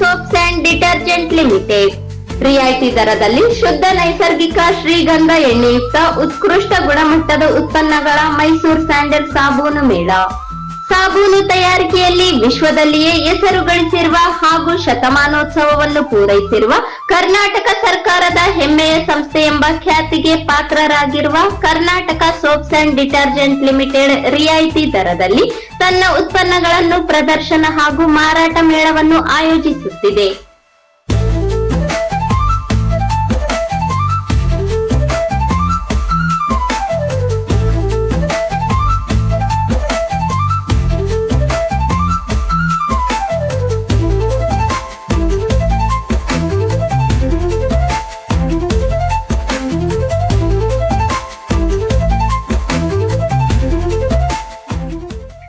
Soaps and detergent limited ರಿಯಾಯಿತಿ ದರದಲ್ಲಿ ಶುದ್ಧ ನೈಸರ್ಗಿಕ ಶ್ರೀಗಂಧ ಎಣ್ಣೆಯುಕ್ತ ಉತ್ಕೃಷ್ಟ ಗುಣಮಟ್ಟದ ಉತ್ಪನ್ನಗಳ ಮೈಸೂರು ಸ್ಯಾಂಡಲ್ ಸಾಬೂನು ಮೇಳ. ಸಾಬೂನು ತಯಾರಿಕೆಯಲ್ಲಿ ವಿಶ್ವದಲ್ಲಿಯೇ ಹೆಸರು ಗಳಿಸಿರುವ ಹಾಗೂ ಶತಮಾನೋತ್ಸವವನ್ನು ಪೂರೈಸಿರುವ ಕರ್ನಾಟಕ ಸರ್ಕಾರದ ಹೆಮ್ಮೆಯ ಸಂಸ್ಥೆ ಎಂಬ ಖ್ಯಾತಿಗೆ ಪಾತ್ರರಾಗಿರುವ Karnataka soaps and detergent limited ರಿಯಾಯಿತಿ ದರದಲ್ಲಿ ತನ್ನ ಉತ್ಪನ್ನಗಳನ್ನು ಪ್ರದರ್ಶನ ಹಾಗೂ ಮಾರಾಟ ಮೇಳವನ್ನು ಆಯೋಜಿಸುತ್ತಿದೆ.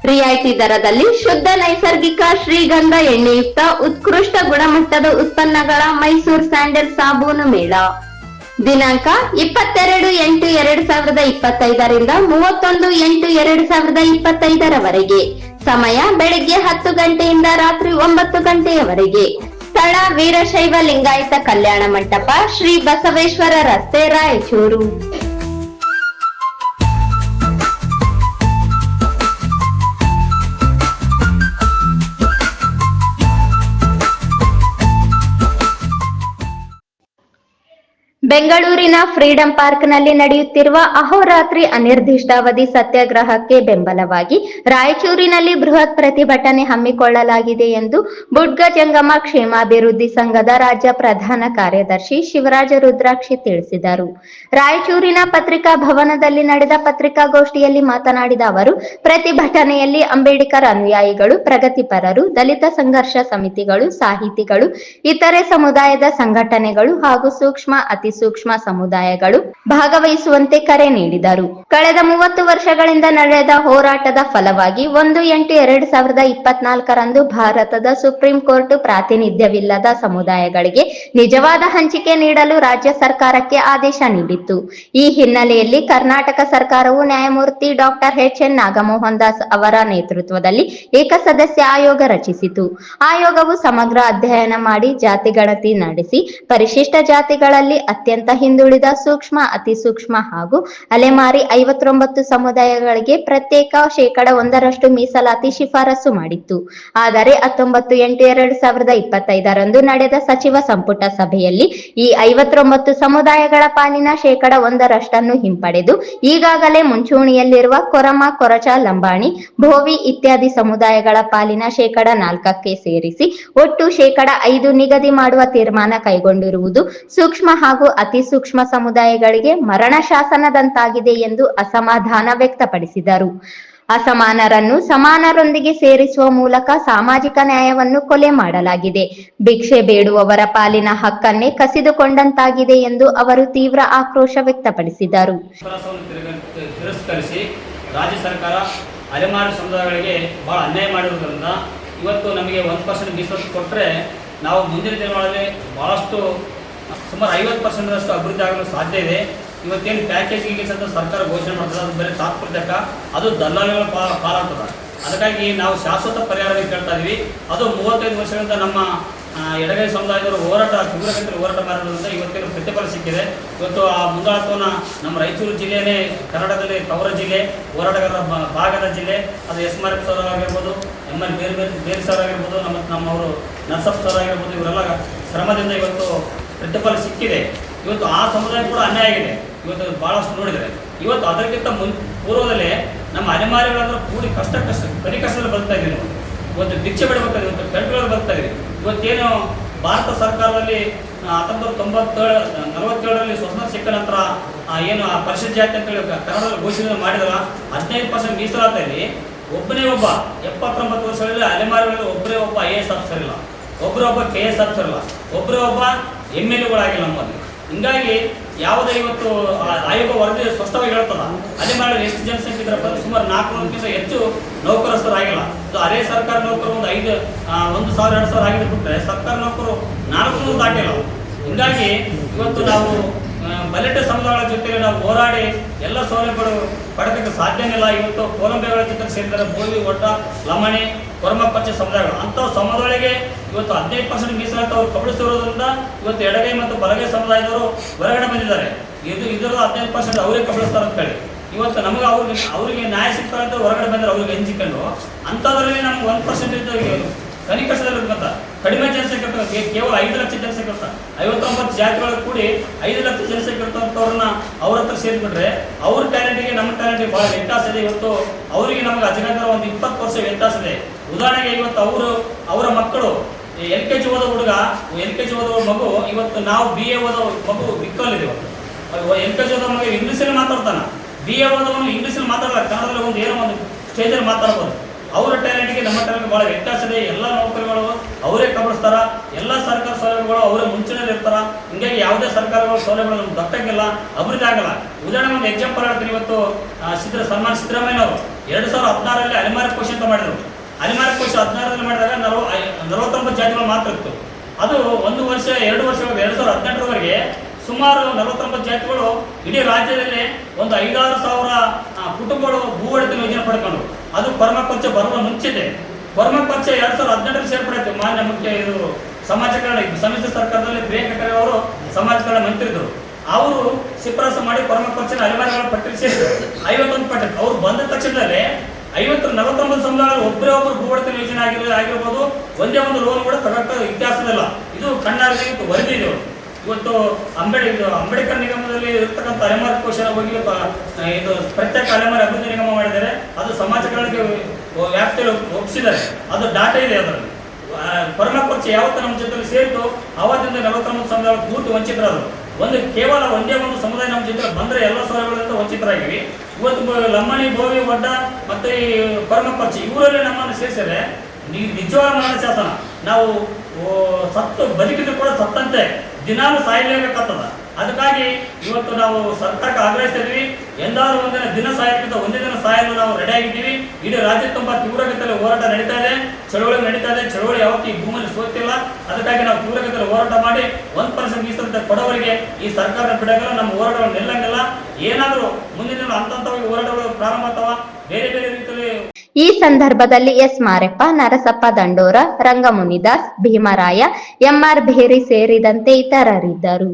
ರಿಯಾಯಿತಿ ದರದಲ್ಲಿ ಶುದ್ಧ ನೈಸರ್ಗಿಕ ಶ್ರೀಗಂಧ ಎಣ್ಣೆಯುಕ್ತ ಉತ್ಕೃಷ್ಟ ಗುಣಮಟ್ಟದ ಉತ್ಪನ್ನಗಳ ಮೈಸೂರು ಸ್ಯಾಂಡಲ್ ಸಾಬೂನು ಮೇಳ ದಿನಾಂಕ 22/8/2025 ರಿಂದ 31/8/2025 ರವರೆಗೆ. ಸಮಯ ಬೆಳಿಗ್ಗೆ 10 ಗಂಟೆಯಿಂದ ರಾತ್ರಿ 9 ಗಂಟೆಯವರೆಗೆ. ಸ್ಥಳ ವೀರಶೈವ ಲಿಂಗಾಯತ ಕಲ್ಯಾಣ ಮಂಟಪ, ಶ್ರೀ ಬಸವೇಶ್ವರ ರಸ್ತೆ, ರಾಯಚೂರು. ಬೆಂಗಳೂರಿನ ಫ್ರೀಡಂ ಪಾರ್ಕ್ನಲ್ಲಿ ನಡೆಯುತ್ತಿರುವ ಅಹೋರಾತ್ರಿ ಅನಿರ್ದಿಷ್ಟಾವಧಿ ಸತ್ಯಾಗ್ರಹಕ್ಕೆ ಬೆಂಬಲವಾಗಿ ರಾಯಚೂರಿನಲ್ಲಿ ಬೃಹತ್ ಪ್ರತಿಭಟನೆ ಹಮ್ಮಿಕೊಳ್ಳಲಾಗಿದೆ ಎಂದು ಬುಡ್ಗ ಜಂಗಮ ಕ್ಷೇಮಾಭಿವೃದ್ಧಿ ಸಂಘದ ರಾಜ್ಯ ಪ್ರಧಾನ ಕಾರ್ಯದರ್ಶಿ ಶಿವರಾಜ ರುದ್ರಾಕ್ಷಿ ತಿಳಿಸಿದರು. ರಾಯಚೂರಿನ ಪತ್ರಿಕಾ ಭವನದಲ್ಲಿ ನಡೆದ ಪತ್ರಿಕಾಗೋಷ್ಠಿಯಲ್ಲಿ ಮಾತನಾಡಿದ ಅವರು, ಪ್ರತಿಭಟನೆಯಲ್ಲಿ ಅಂಬೇಡ್ಕರ್ ಅನುಯಾಯಿಗಳು, ಪ್ರಗತಿಪರರು, ದಲಿತ ಸಂಘರ್ಷ ಸಮಿತಿಗಳು, ಸಾಹಿತಿಗಳು, ಇತರೆ ಸಮುದಾಯದ ಸಂಘಟನೆಗಳು ಹಾಗೂ ಸೂಕ್ಷ್ಮ ಅತಿ ಸೂಕ್ಷ್ಮ ಸಮುದಾಯಗಳು ಭಾಗವಹಿಸುವಂತೆ ಕರೆ ನೀಡಿದರು. ಕಳೆದ 30 ವರ್ಷಗಳಿಂದ ನಡೆದ ಹೋರಾಟದ ಫಲವಾಗಿ 1/8/2024 ರಂದು ಭಾರತದ ಸುಪ್ರೀಂ ಕೋರ್ಟ್ ಪ್ರಾತಿನಿಧ್ಯವಿಲ್ಲದ ಸಮುದಾಯಗಳಿಗೆ ನಿಜವಾದ ಹಂಚಿಕೆ ನೀಡಲು ರಾಜ್ಯ ಸರ್ಕಾರಕ್ಕೆ ಆದೇಶ ನೀಡಿತ್ತು. ಈ ಹಿನ್ನೆಲೆಯಲ್ಲಿ ಕರ್ನಾಟಕ ಸರ್ಕಾರವು ನ್ಯಾಯಮೂರ್ತಿ ಡಾಕ್ಟರ್ ಎಚ್.ಎನ್. ನಾಗಮೋಹನ್ ದಾಸ್ ಅವರ ನೇತೃತ್ವದಲ್ಲಿ ಏಕಸದಸ್ಯ ಆಯೋಗ ರಚಿಸಿತು. ಆಯೋಗವು ಸಮಗ್ರ ಅಧ್ಯಯನ ಮಾಡಿ ಜಾತಿ ಗಣತಿ ನಡೆಸಿ ಪರಿಶಿಷ್ಟ ಜಾತಿಗಳಲ್ಲಿ ಅತ್ಯಂತ ಹಿಂದುಳಿದ ಸೂಕ್ಷ್ಮ ಅತಿ ಸೂಕ್ಷ್ಮ ಹಾಗೂ ಅಲೆಮಾರಿ 59 ಸಮುದಾಯಗಳಿಗೆ ಪ್ರತ್ಯೇಕ 1% ಮೀಸಲಾತಿ ಶಿಫಾರಸು ಮಾಡಿತ್ತು. ಆದರೆ 19/8/2025 ರಂದು ನಡೆದ ಸಚಿವ ಸಂಪುಟ ಸಭೆಯಲ್ಲಿ ಈ 59 ಸಮುದಾಯಗಳ ಪಾಲಿನ 1% ಹಿಂಪಡೆದು ಈಗಾಗಲೇ ಮುಂಚೂಣಿಯಲ್ಲಿರುವ ಕೊರಮ, ಕೊರಚ, ಲಂಬಾಣಿ, ಭೋವಿ ಇತ್ಯಾದಿ ಸಮುದಾಯಗಳ ಪಾಲಿನ 4% ಸೇರಿಸಿ ಒಟ್ಟು 5% ನಿಗದಿ ಮಾಡುವ ತೀರ್ಮಾನ ಕೈಗೊಂಡಿರುವುದು ಸೂಕ್ಷ್ಮ ಹಾಗೂ ಅತಿ ಸೂಕ್ಷ್ಮ ಸಮುದಾಯಗಳಿಗೆ ಮರಣ ಶಾಸನದಂತಾಗಿದೆ ಎಂದು ಅಸಮಾಧಾನ ವ್ಯಕ್ತಪಡಿಸಿದರು. ಅಸಮಾನರನ್ನು ಸಮಾನರೊಂದಿಗೆ ಸೇರಿಸುವ ಮೂಲಕ ಸಾಮಾಜಿಕ ನ್ಯಾಯವನ್ನು ಕೊಲೆ ಮಾಡಲಾಗಿದೆ. ಭಿಕ್ಷೆ ಬೇಡುವವರ ಪಾಲಿನ ಹಕ್ಕನ್ನೇ ಕಸಿದುಕೊಂಡಂತಾಗಿದೆ ಎಂದು ಅವರು ತೀವ್ರ ಆಕ್ರೋಶ ವ್ಯಕ್ತಪಡಿಸಿದರು. ರಾಜ್ಯ ಸರ್ಕಾರ ಅಲೆಮಾರಿ ಸಮುದಾಯಗಳಿಗೆ ಬಹಳ ಅನ್ಯಾಯ ಮಾಡಿರುವುದರಿಂದ ಇವತ್ತು ನಮಗೆ 1% ಮೀಸಲಾತಿ ಕೊಟ್ಟರೆ ನಾವು ಮುಂದಿನ ದಿನಗಳಲ್ಲಿ ಬಹಳಷ್ಟು ಸುಮಾರು 50% ಅಭಿವೃದ್ಧಿ ಆಗಲು ಸಾಧ್ಯ ಇದೆ. ಇವತ್ತೇನು ಪ್ಯಾಕೇಜ್ಗೆ ಸರ್ಕಾರ ಘೋಷಣೆ ಮಾಡ್ತದೆ ಅದು ಬರೀ ತಾತ್ಪರ್ಯಕ, ಅದು ದಲ್ಲಾಳಿಗಳ ಪಾಲಾಗ್ತದೆ. ಅದಕ್ಕಾಗಿ ನಾವು ಶಾಶ್ವತ ಪರಿಹಾರ ಕೇಳ್ತಾ ಇದೀವಿ. ಅದು 35 ವರ್ಷಗಳಿಂದ ನಮ್ಮ ಎಡಗೈ ಸಮುದಾಯದವರು ತೀವ್ರಗತಿಯಲ್ಲಿ ಹೋರಾಟ ಮಾಡೋದ್ರಿಂದ ಇವತ್ತೇನು ಪ್ರತಿಫಲ ಸಿಕ್ಕಿದೆ. ಇವತ್ತು ಆ ಮುಂದಾಳತ್ವವನ್ನು ನಮ್ಮ ರಾಯಚೂರು ಜಿಲ್ಲೆಯೇ ಕರ್ನಾಟಕದಲ್ಲಿ ಕವರ ಜಿಲ್ಲೆ, ಹೋರಾಟಗಾರರ ಭಾಗದ ಜಿಲ್ಲೆ. ಅದು ಎಸ್.ಆರ್. ಸರ್ ಆಗಿರ್ಬೋದು, ಬೇರೆ ಸರ್ ಆಗಿರ್ಬೋದು, ನಮ್ಮವರು ನರ್ಸಪ್ ಸರ್ ಆಗಿರ್ಬೋದು, ಇವರೆಲ್ಲ ಶ್ರಮದಿಂದ ಇವತ್ತು ಪ್ರತಿಫಲ ಸಿಕ್ಕಿದೆ. ಇವತ್ತು ಆ ಸಮುದಾಯ ಕೂಡ ಅನ್ಯಾಯ ಆಗಿದೆ. ಇವತ್ತು ಭಾಳಷ್ಟು ನೋಡಿದರೆ ಇವತ್ತು ಅದಕ್ಕಿಂತ ಪೂರ್ವದಲ್ಲೇ ನಮ್ಮ ಅಲೆಮಾರಿಗಳಂದ್ರೆ ಕೂಡಿ ಕಷ್ಟದಲ್ಲಿ ಬದುಕ್ತಾ ಇದ್ದೀವಿ. ನಾವು ಇವತ್ತು ಭಿಕ್ಷೆ ಬಿಡಬೇಕಾದ್ರೆ ಇವತ್ತು ಟೆಂಟ್ಗಳಲ್ಲಿ ಬದುಕ್ತಾ ಇದ್ದೀವಿ. ಇವತ್ತೇನು ಭಾರತ ಸರ್ಕಾರದಲ್ಲಿ 1947ರಲ್ಲಿ ಸ್ವತಂತ್ರ ಸಿಕ್ಕ ನಂತರ ಏನು ಪರಿಶಿಷ್ಟ ಜಾತಿ ಅಂತೇಳಿ ಕನ್ನಡದಲ್ಲಿ ಘೋಷಣೆ ಮಾಡಿದ್ರ 15% ಮೀಸಲಾತಿಯಲ್ಲಿ ಒಬ್ಬ 79 ವರ್ಷಗಳಲ್ಲಿ ಅಲೆಮಾರಿಗಳಲ್ಲಿ ಒಬ್ಬರೇ ಒಬ್ಬ IAS ಆಫೀಸರ್ ಇಲ್ಲ, ಒಬ್ಬರೊಬ್ಬ KS ಆಫೀಸರ್ ಇಲ್ಲ, ಒಬ್ಬರೊಬ್ಬ MLAಗಳಾಗಿಲ್ಲ ನಮ್ಮಲ್ಲಿ. ಹಿಂಗಾಗಿ ಯಾವುದೇ ಇವತ್ತು ಆಯೋಗ ವರದಿ ಸ್ಪಷ್ಟವಾಗಿ ಹೇಳ್ತದ ಅಲೆಮಾರಿ ಎಷ್ಟು ಜನಸಂಖ್ಯೆ ಇದ್ರಪ್ಪ ಅಂದ್ರೆ ಸುಮಾರು 400ಕ್ಕಿಂತ ಹೆಚ್ಚು ನೌಕರಸ್ಥರಾಗಿಲ್ಲ. ಇದು ಅರೆ ಸರ್ಕಾರ ನೌಕರು ಒಂದು 1,000-2,000 ಆಗಿದೆ ಬಿಟ್ಟರೆ ಸರ್ಕಾರ ನೌಕರು 400 ದಾಟಿಲ್ಲ. ಹಿಂಗಾಗಿ ಇವತ್ತು ನಾವು ಬಲಿಷ್ಠ ಸಮುದಾಯಗಳ ಜೊತೆಗೆ ನಾವು ಹೋರಾಡಿ ಎಲ್ಲ ಸೌಲಭ್ಯಗಳು ಪಡೆದಕ್ಕೆ ಸಾಧ್ಯನಿಲ್ಲ. ಇವತ್ತು ಕೋಲಂಬಿಗಳ ಜೊತೆ ಸೇರಿದರೆ ಬೋವಿ, ಒಟ್ಟ, ಲಮಣಿ ಕೊರಮ ಪಚ್ಚ ಸಮುದಾಯಗಳು ಅಂಥ ಸಮುದಾಯಗಳಿಗೆ ಇವತ್ತು 15% ಮೀಸಲಾತಿ ಅವರು ಕಬಳಿಸಿರೋದ್ರಿಂದ ಇವತ್ತು ಎಡಗೈ ಮತ್ತು ಬಲಗೈ ಸಮುದಾಯದವರು ಹೊರಗಡೆ ಬಂದಿದ್ದಾರೆ. ಇದರ 15% ಅವರೇ ಕಬಳಿಸ್ತಾರೆ ಅಂತ ಹೇಳಿ ಇವತ್ತು ನಮಗೆ ಅವ್ರಿಗೆ ನ್ಯಾಯ ಸಿಗ್ತಾರೆ ಅಂತ ಹೊರಗಡೆ ಬಂದರೆ ಅವ್ರಿಗೆ ಹಂಚಿಕೊಂಡು ಅಂಥದ್ರಲ್ಲಿ ನಮ್ಗೆ 1% ಕನಿಕಷ್ಟದಲ್ಲಿರ್ತಕ್ಕಂಥ ಕಡಿಮೆ ಜನಸಂಖ್ಯೆ ಕೇವಲ 5 ಲಕ್ಷ ಜನಸಂಖ್ಯೆ ಇರ್ತಾರೆ. 59 ಜಾತಿಗಳು ಕೂಡಿ 5 ಲಕ್ಷ ಜನಸಂಖ್ಯೆ ಇರ್ತಕ್ಕಂಥವ್ರನ್ನ ಅವ್ರ ಹತ್ರ ಸೇರಿಬಿಟ್ರೆ ಅವ್ರ ಟ್ಯಾಲೆಂಟಿಗೆ ನಮ್ಮ ಟ್ಯಾಲೆಂಟಿಗೆ ಭಾಳ ವ್ಯತ್ಯಾಸ ಇದೆ. ಇವತ್ತು ಅವರಿಗೆ ನಮಗೆ ಅಜಗಂತರ ಒಂದು 20 ವರ್ಷ ವ್ಯತ್ಯಾಸ ಇದೆ. ಉದಾಹರಣೆಗೆ ಇವತ್ತು ಅವರ ಮಕ್ಕಳು LKG ಓದೋ ಹುಡುಗ LKG ಓದೋ ಮಗು ಇವತ್ತು ನಾವು BA ಓದೋ ಮಗು ವಿಕ್ಕಲ್ಲಿದೆ. LKG ಓದೋ ಮಗು ಇಂಗ್ಲೀಷಲ್ಲಿ ಮಾತಾಡ್ತಾನೆ, BA ಓದೋನು ಇಂಗ್ಲೀಷಲ್ಲಿ ಮಾತಾಡಲ್ಲ, ಕನ್ನಡದಲ್ಲಿ ಒಂದು ಏನೋ ಒಂದು ಸ್ಟೇಜಲ್ಲಿ ಮಾತಾಡ್ಬೋದು. ಅವರ ಟ್ಯಾಲೆಂಟ್ಗೆ ನಮ್ಮ ಟ್ಯಾಲೆಂಟ್ ಭಾಳ ವ್ಯತ್ಯಾಸ ಇದೆ. ಎಲ್ಲ ನೌಕರಿಗಳು ಅವರೇ ಕಬಳಿಸ್ತಾರ, ಎಲ್ಲ ಸರ್ಕಾರ ಸೌಲಭ್ಯಗಳು ಅವರೇ ಮುಂಚೆನೇ ಇರ್ತಾರ. ಹಿಂಗಾಗಿ ಯಾವುದೇ ಸರ್ಕಾರಗಳ ಸೌಲಭ್ಯಗಳು ನಮ್ಗೆ ದಕ್ಕಾಗಿಲ್ಲ, ಅಭಿವೃದ್ಧಿ ಆಗಲ್ಲ. ಉದಾಹರಣೆ ಒಂದು ಎಕ್ಸಾಂಪಲ್ ಹೇಳ್ತೀನಿ. ಇವತ್ತು ಸನ್ಮಾನ್ಯ ಸಿದ್ದರಾಮಯ್ಯ ಅವರು 2016ರಲ್ಲಿ ಅಲೆಮಾರಿ ಕೋಶ ಅಂತ ಮಾಡಿದರು. ಅಲೆಮಾರಿ ಕೋಶ 16ರಲ್ಲಿ ಮಾಡಿದಾಗ 49 ಜಾತಿಗಳು ಮಾತ್ರ ಇತ್ತು. ಅದು 1 ವರ್ಷ 2 ವರ್ಷ 2018ರವರೆಗೆ ಸುಮಾರು 49 ಜಾತಿಗಳು ಇಡೀ ರಾಜ್ಯದಲ್ಲಿ ಒಂದು 5-6 ಸಾವಿರ ಕುಟುಂಬಗಳು ಭೂ ಒಡೆತನ ಯೋಜನೆ ಪಡ್ಕೊಂಡು ಅದು ಕೊರಮ ಪಚ್ಚ ಬರುವ ಮುಂಚಿದೆ. ಕೊರಮ ಪಚ್ಚ 2018ರಲ್ಲಿ ಸೇರ್ಪಡಾಯ್ತು. ಮಾನ್ಯ ಮುಖ್ಯ ಇದು ಸಮಾಜ ಕಲ್ಯಾಣ ಸಮ್ಮಿಶ್ರ ಸರ್ಕಾರದಲ್ಲಿ ಪ್ರಿಯಾಂಕ ಖರ್ಗೆ ಅವರು ಸಮಾಜ ಕಲ್ಯಾಣ ಮಂತ್ರಿ ಇದ್ದರು. ಅವರು ಶಿಫಾರಸು ಮಾಡಿ ಕೊರಮ ಪಚ್ಚನ ಅಲೆಮಾರಿಗಳ ಪಟ್ಟಿಯಲ್ಲಿ ಸೇರಿದ್ರು 51 ಪಟ್ಟಿ. ಅವ್ರು ಬಂದ ತಕ್ಷಣದಲ್ಲೇ 49 ಸಮುದಾಯಗಳು ಒಬ್ಬರೇ ಒಬ್ಬರು ಭೂ ಒಡೆತನ ಯೋಜನೆ ಆಗಿರ್ಬೋದು, ಒಂದೇ ಒಂದು ಲೋನ್ ಕೂಡ ತಗೊಳ್ತಾ ಇತಿಹಾಸದಲ್ಲ. ಇದು ಕಣ್ಣಾರೆ ವರದಿ ಇದೆ. ಇವತ್ತು ಅಂಬೇಡ್ಕರ್ ನಿಗಮದಲ್ಲಿ ಇರ್ತಕ್ಕಂಥ ಅಲೆಮಾರಿ ಕೋಶ ಹೋಗಿ ಇದು ಪ್ರತ್ಯೇಕ ಅಲೆಮಾರಿ ಅಭಿವೃದ್ಧಿ ನಿಗಮ ಮಾಡಿದ್ದಾರೆ. ಅದು ಸಮಾಜ ಕಲ್ಯಾಣಕ್ಕೆ ವ್ಯಾಪ್ತಿಯಲ್ಲಿ ಒಪ್ಪಿಸಿದ್ದಾರೆ. ಅದು ಡಾಟಾ ಇದೆ ಅದರಲ್ಲಿ. ಕೊರಮ ಪಚ್ಚ ಯಾವತ್ತು ನಮ್ಮ ಜೊತೆಲಿ ಸೇರಿತು ಆವತ್ತಿಂದ 49 ಸಮುದಾಯಗಳು ಪೂರ್ತಿ ವಂಚಿತರಾದರು. ಕೇವಲ ಒಂದೇ ಒಂದು ಸಮುದಾಯ ನಮ್ಮ ಜೊತೆ ಬಂದರೆ ಎಲ್ಲ ಸೌಲಭ್ಯಗಳಿಂದ ವಂಚಿತರಾಗಿವಿ. ಇವತ್ತು ಲಮ್ಮಣಿ, ಬೋವಿ, ಒಡ್ಡ ಮತ್ತು ಈ ಕೊರಮ ಪಚ್ಚ ಇವರಲ್ಲಿ ನಮ್ಮನ್ನು ಸೇರಿಸಿದರೆ ನಿಜವಾದ ಮರಣ ಶಾಸನ. ನಾವು ಸತ್ತು ಬದುಕಿದ್ರು ಕೂಡ ಸತ್ತಂತೆ ದಿನಾಲು ಸಾಯಲೇಬೇಕಾಗ್ತದ. ಅದಕ್ಕಾಗಿ ಇವತ್ತು ನಾವು ಸರ್ಕಾರಕ್ಕೆ ಆಗ್ರಹಿಸ್ತಿದ್ವಿ, ಎಂದಾದ್ರೂ ಒಂದಿನ ದಿನ ಸಾಯಕ್ಕಿಂತ ಒಂದೇ ದಿನ ಸಾಯಲು ನಾವು ರೆಡಿ ಆಗಿದ್ದೀವಿ. ಇಡೀ ರಾಜ್ಯ ತುಂಬ ತೀವ್ರಗತಿಯಲ್ಲಿ ಹೋರಾಟ ನಡೀತಾ ಇದೆ, ಚಳವಳಿ ನಡೀತಾ ಇದೆ. ಚಳವಳಿ ಯಾವತ್ತೂ ಈ ಭೂಮಿಯಲ್ಲಿ ಸೋತಿಲ್ಲ. ಅದಕ್ಕಾಗಿ ನಾವು ತೀವ್ರಗತಿಯಲ್ಲಿ ಹೋರಾಟ ಮಾಡಿ 1% ಮೀಸಲಾತಿ ಕೊಡೋವರೆಗೆ ಈ ಸರ್ಕಾರ ಬಿಡೋಲ್ಲ, ನಮ್ಮ ಹೋರಾಟಗಳು ನಿಲ್ಲಂಗಿಲ್ಲ. ಏನಾದರೂ ಮುಂದಿನ ದಿನ ಹಂತವಾಗಿ ಹೋರಾಟಗಳು ಪ್ರಾರಂಭ ಅಥವಾ ಬೇರೆ ಬೇರೆ ರೀತಿಯಲ್ಲಿ. ಈ ಸಂದರ್ಭದಲ್ಲಿ ಎಸ್ ಮಾರೆಪ್ಪ, ನರಸಪ್ಪ ದಂಡೋರ, ರಂಗಮುನಿದಾಸ್, ಭೀಮರಾಯ, MR ಬೇರಿ ಸೇರಿದಂತೆ ಇತರರಿದ್ದರು.